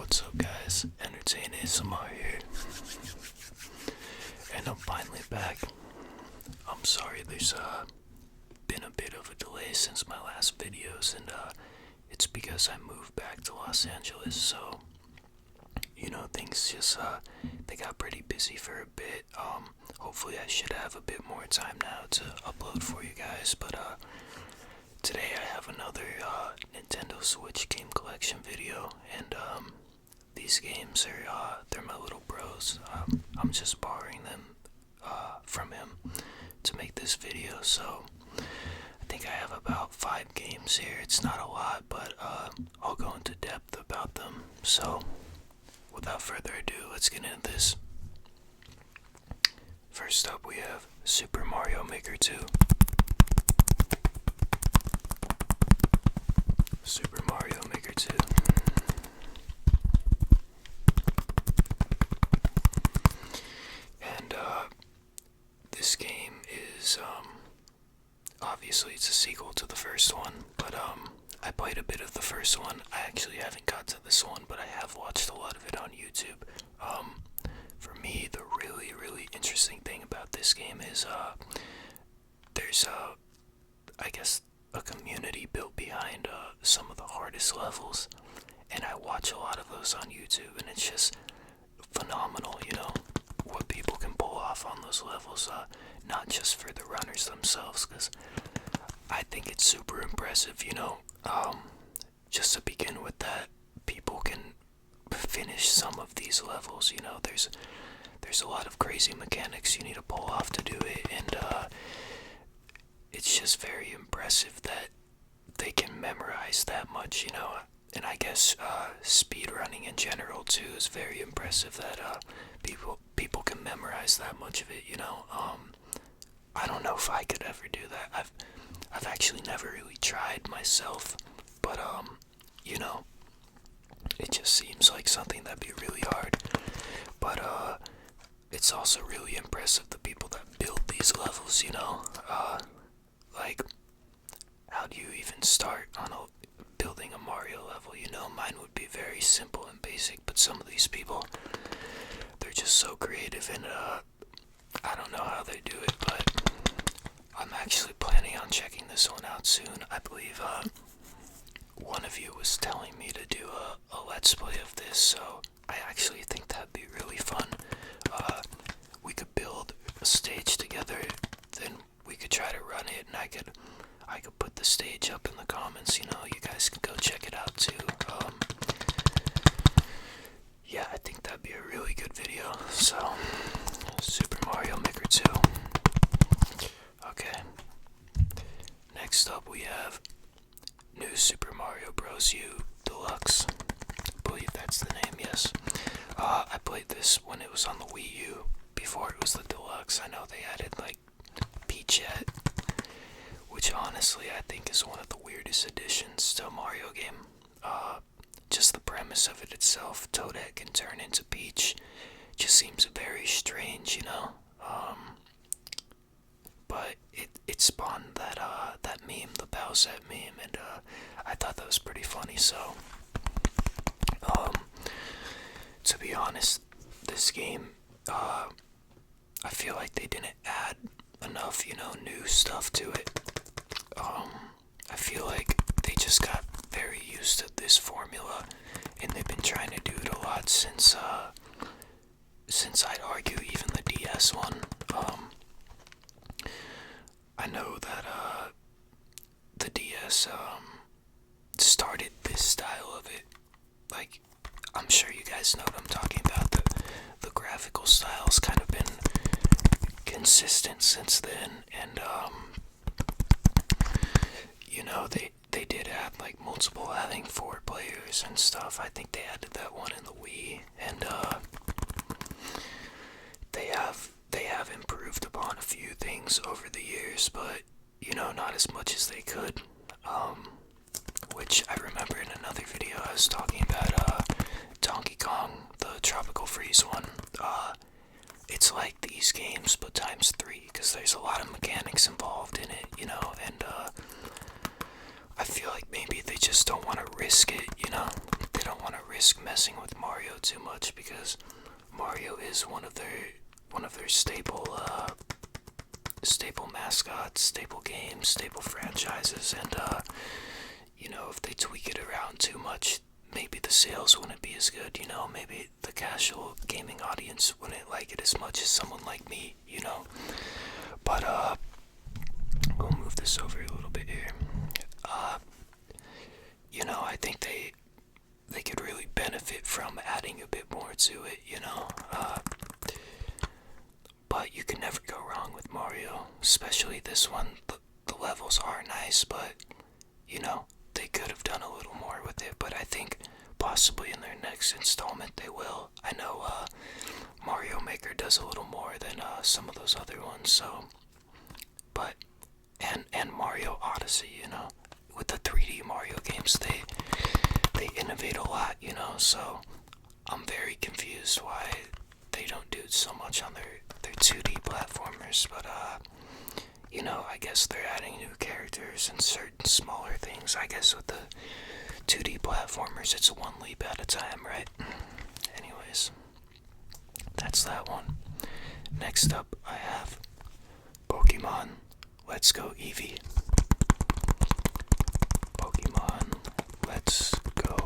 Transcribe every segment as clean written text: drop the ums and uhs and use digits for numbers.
What's up, guys? Entertain ASMR here, and I'm finally back. I'm sorry, there's been a bit of a delay since my last videos, and it's because I moved back to Los Angeles, so things just they got pretty busy for a bit. Hopefully I should have a bit more time now to upload for you guys, but today I have another Nintendo Switch game collection video, and these games are they're my little bros. I'm just borrowing them from him to make this video, so I think I have about 5 games here. It's not a lot, but I'll go into depth about them. So without further ado, let's get into this. First up, we have Super Mario Maker 2. Super Mario Maker 2. And this game is obviously it's a sequel to the first one, but I played a bit of the first one. I actually haven't got to this one, but I have watched a lot of it on YouTube. For me, the really interesting thing about this game is there's I guess a community built behind some of the hardest levels, and I watch a lot of those on YouTube, and it's just phenomenal, what people can pull off on those levels, not just for the runners themselves, because I think it's super impressive, just to begin with that, people can finish some of these levels, there's a lot of crazy mechanics you need to pull off to do it, and it's just very impressive that they can memorize that much, and I guess speed running in general too is very impressive that people can memorize that much of it, I don't know if I could ever do that. I've actually never really tried myself, but it just seems like something that'd be really hard. But it's also really impressive the people that build these levels, like, how do you even start on building a Mario level? Mine would be very simple and basic, but some of these people, they're just so creative, and I don't know how they do it, but I'm actually planning on checking this one out soon. I believe one of you was telling me to do a let's play of this, so I actually think that'd be really fun. We could build a stage together, then we could try to run it, and I could put the stage up in the comments, you guys can go check it out too. Yeah, I think that'd be a really good video. So, Super Mario Maker 2. Okay. Next up we have New Super Mario Bros. U Deluxe. I believe that's the name, yes. I played this when it was on the Wii U, before it was the Deluxe. I know they added, like, Peachette, which honestly I think is one of the weirdest additions to a Mario game. Just the premise of it itself, Toadette can turn into Peach, just seems very strange, but it spawned that meme, the Bowsette meme, and I thought that was pretty funny. So to be honest, this game, I feel like they didn't add enough, new stuff to it. I feel like they just got very used to this formula, and they've been trying to do it a lot since I'd argue even the DS one. I know that the DS started this style of it. Like, I'm sure you guys know what I'm talking about. The graphical style's kind of been consistent since then, and they did add, like, multiple, adding 4 players and stuff. I think they added that one in the Wii, and they have improved upon a few things over the years, but not as much as they could. Which I remember in another video I was talking about Donkey Kong, the Tropical Freeze one. It's like these games but times 3, because there's a lot of mechanics involved in it, and I feel like maybe they just don't want to risk it, they don't want to risk messing with Mario too much because Mario is one of their staple mascots, staple games, staple franchises, and if they tweak it around too much, maybe the sales wouldn't be as good, maybe the casual gaming audience wouldn't like it as much as someone like me, But we'll move this over a little bit here. I think they could really benefit from adding a bit more to it, But you can never go wrong with Mario, especially this one. The levels are nice, but, they could have done a little more with it, but I think possibly in their next installment they will. I know Mario Maker does a little more than some of those other ones, so, but, and Mario Odyssey, with the 3D Mario games, they innovate a lot, so I'm very confused why they don't do so much on their 2D platformers, but I guess they're adding new characters and certain smaller things. I guess with the 2D platformers, it's one leap at a time, right? Anyways, that's that one. Next up, I have Pokemon Let's Go Eevee. Pokemon Let's Go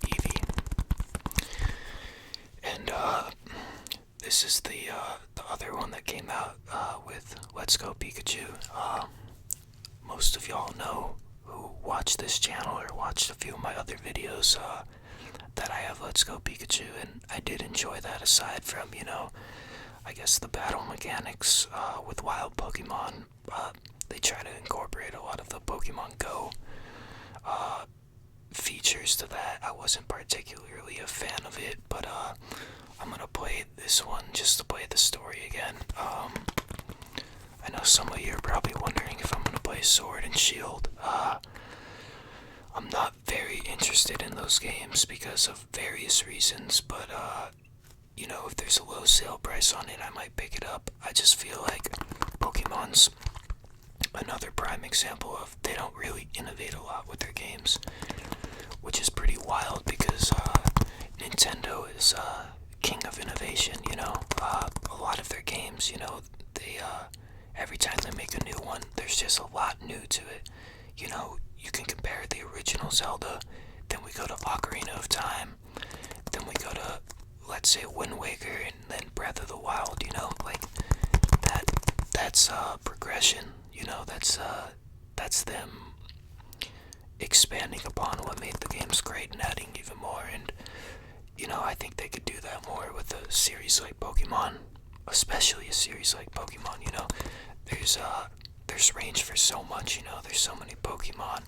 Eevee. And this is the other one that came out with Let's Go Pikachu. Most of y'all know who watch this channel or watched a few of my other videos that I have Let's Go Pikachu, and I did enjoy that aside from, I guess the battle mechanics with wild Pokemon. They try to incorporate a lot of the Pokemon Go features to that. I wasn't particularly a fan of it, but I'm gonna play this one just to play the story again. I know some of you are probably wondering if I'm gonna play Sword and Shield. I'm not very interested in those games because of various reasons, but if there's a low sale price on it, I might pick it up. I just feel like Pokemon's another prime example of they don't really innovate a lot with their games, which is pretty wild because Nintendo is king of innovation, a lot of their games, they every time they make a new one, there's just a lot new to it. You can compare the original Zelda, then we go to Ocarina of Time, then we go to, let's say, Wind Waker, and then Breath of the Wild, like that's progression, that's them expanding upon what made the games great and adding even more. And I think they could do that more with a series like Pokemon, especially a series like Pokemon. There's range for so much. There's so many Pokemon.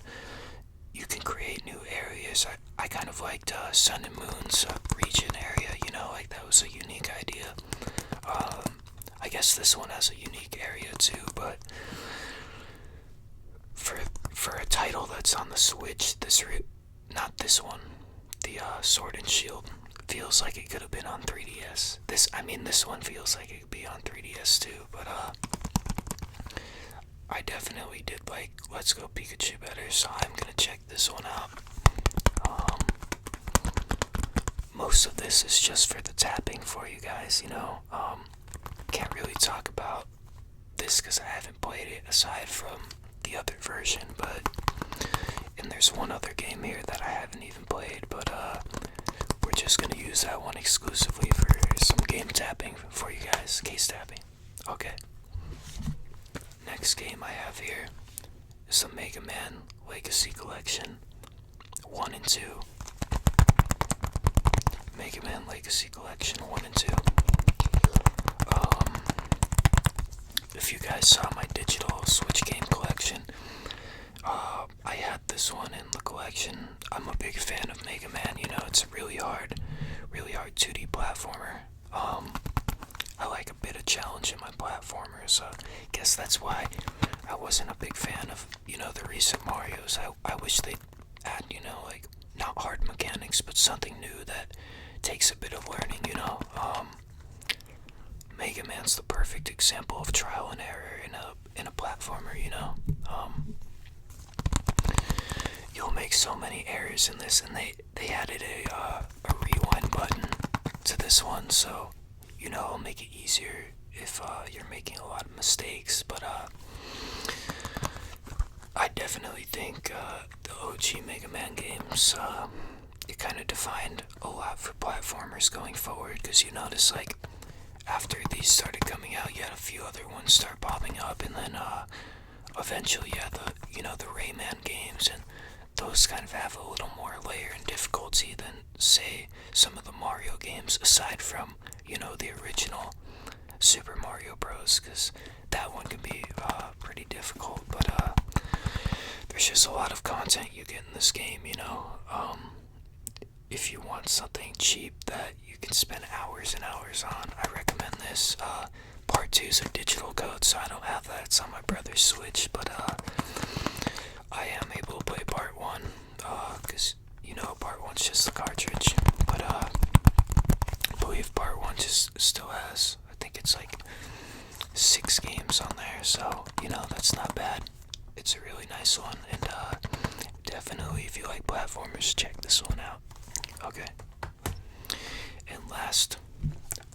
You can create new areas. I kind of liked Sun and Moon's region area. Like that was a unique idea. I guess this one has a unique area too, but for a title that's on the Switch, not this one, the Sword and Shield, feels like it could have been on 3DS. This one feels like it could be on 3DS too, but I definitely did like Let's Go Pikachu better, so I'm gonna check this one out. Most of this is just for the tapping for you guys, can't really talk about this because I haven't played it aside from the other version, and there's one other game here that I haven't even played, but we're just gonna use that one exclusively for some game tapping for you guys, case tapping. Okay. Next game I have here is the Mega Man Legacy Collection 1 and 2. Mega Man Legacy Collection 1 and 2. If you guys saw my digital Switch game collection, I had this one in the collection. I'm a big fan of Mega Man. It's a really hard 2D platformer. I like a bit of challenge in my platformers. Guess that's why I wasn't a big fan of, the recent Marios. I wish they'd add, like, not hard mechanics, but something new that takes a bit of learning, Mega Man's the perfect example of trial and error in a platformer, You'll make so many errors in this, and they added a one, so it'll make it easier if you're making a lot of mistakes. But I definitely think the OG Mega Man games, it kind of defined a lot for platformers going forward, because you notice, like, after these started coming out, you had a few other ones start popping up, and then eventually, yeah, the Rayman games, and those kind of have a little more layer and difficulty than, say, some of the Mario games, aside from, the original Super Mario Bros., because that one can be pretty difficult, but there's just a lot of content you get in this game, if you want something cheap that you can spend hours and hours on, I recommend this. Part 2 is a digital code, so I don't have that. It's on my brother's Switch, but I am able to play Part 1, because, Part 1's just the cartridge, but I believe Part 1 just still has, I think it's like 6 games on there, so, that's not bad. It's a really nice one, and definitely, if you like platformers, check this one out. Okay. And last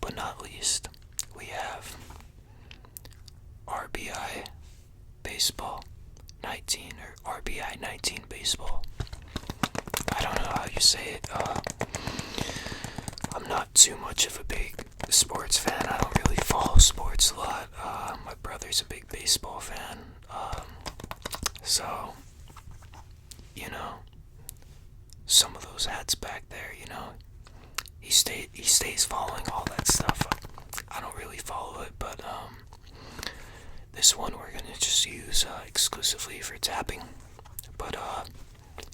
but not least, we have RBI Baseball 19, or RBI 19 Baseball. I don't know how you say it. I'm not too much of a big sports fan. I don't really follow sports a lot. My brother's a big baseball fan. So, some of those hats back there, he stays following all that stuff. I don't really follow it, but this one we're gonna just use exclusively for tapping. But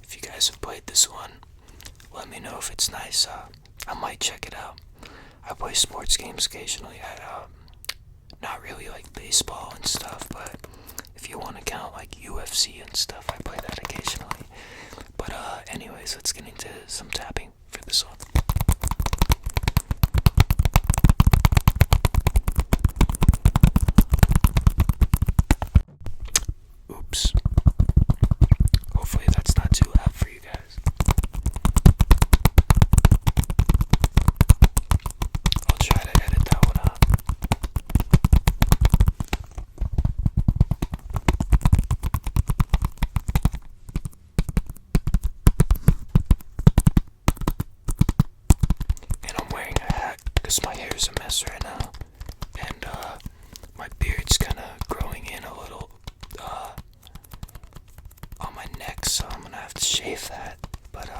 if you guys have played this one, let me know if it's nice. I might check it out. I play sports games occasionally. Not really like baseball and stuff, but if you want to count like UFC and stuff, I play that occasionally. But anyways, let's get into some tapping for this one. Oops. Hopefully that's not too loud for you guys. I'll try to edit that one out. And I'm wearing a hat because my hair is a mess right now. And my beard's kind of growing in a little on my neck, so I'm gonna have to shave that. But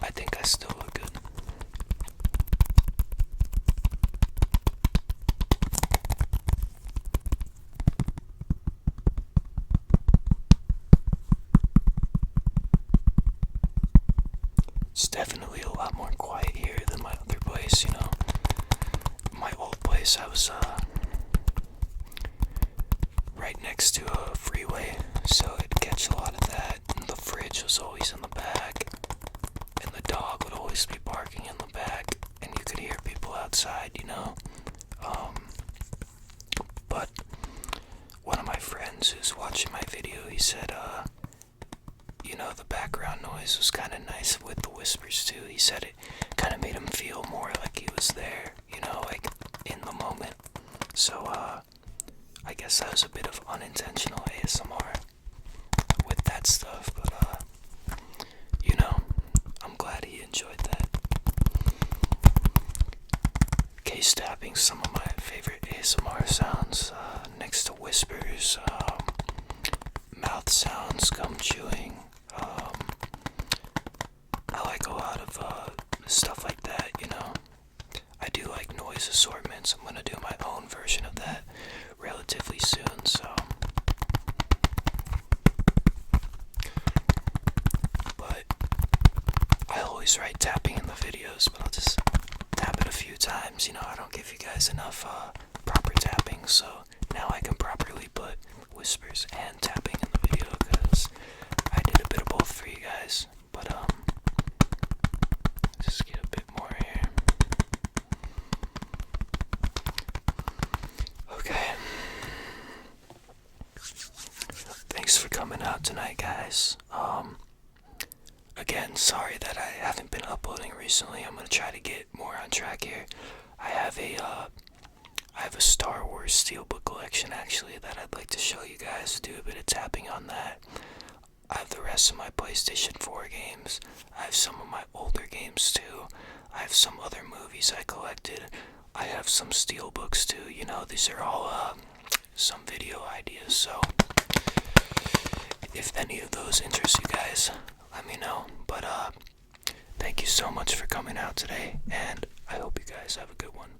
I think I still look good. It's definitely a lot more quiet here than my other place, My old place, I was right next to a freeway, so it'd catch a lot of that, and the fridge was always in the back, and the dog would always be barking in the back, and you could hear people outside, but one of my friends who's watching my video, he said, the background noise was kind of nice with the whispers too. He said it kind of made him feel more like he was there, like in the moment. So, I guess that was a bit of unintentional ASMR with that stuff, but, I'm glad he enjoyed that. Case tapping, some of my favorite ASMR sounds, next to whispers, mouth sounds, gum chewing. I like a lot of stuff like that, I do like noise assortments. I'm gonna do my own version of that relatively soon, so. But I always write tapping in the videos, but I'll just tap it a few times. I don't give you guys enough proper tapping, so now I can properly put whispers and tapping in the video, because I did a bit of both for you guys. But just get a bit more here. Okay. Thanks for coming out tonight, guys. Again, again, sorry that I haven't been uploading recently. I'm gonna try to get more on track here. I have a Star Wars Steelbook collection actually that I'd like to show you guys, do a bit of tapping on that. I have the rest of my PlayStation 4 games. I have some of my older games too. I have some other movies I collected. I have some steelbooks too. You know, these are all some video ideas. So if any of those interest you guys, let me know. But thank you so much for coming out today, and I hope you guys have a good one.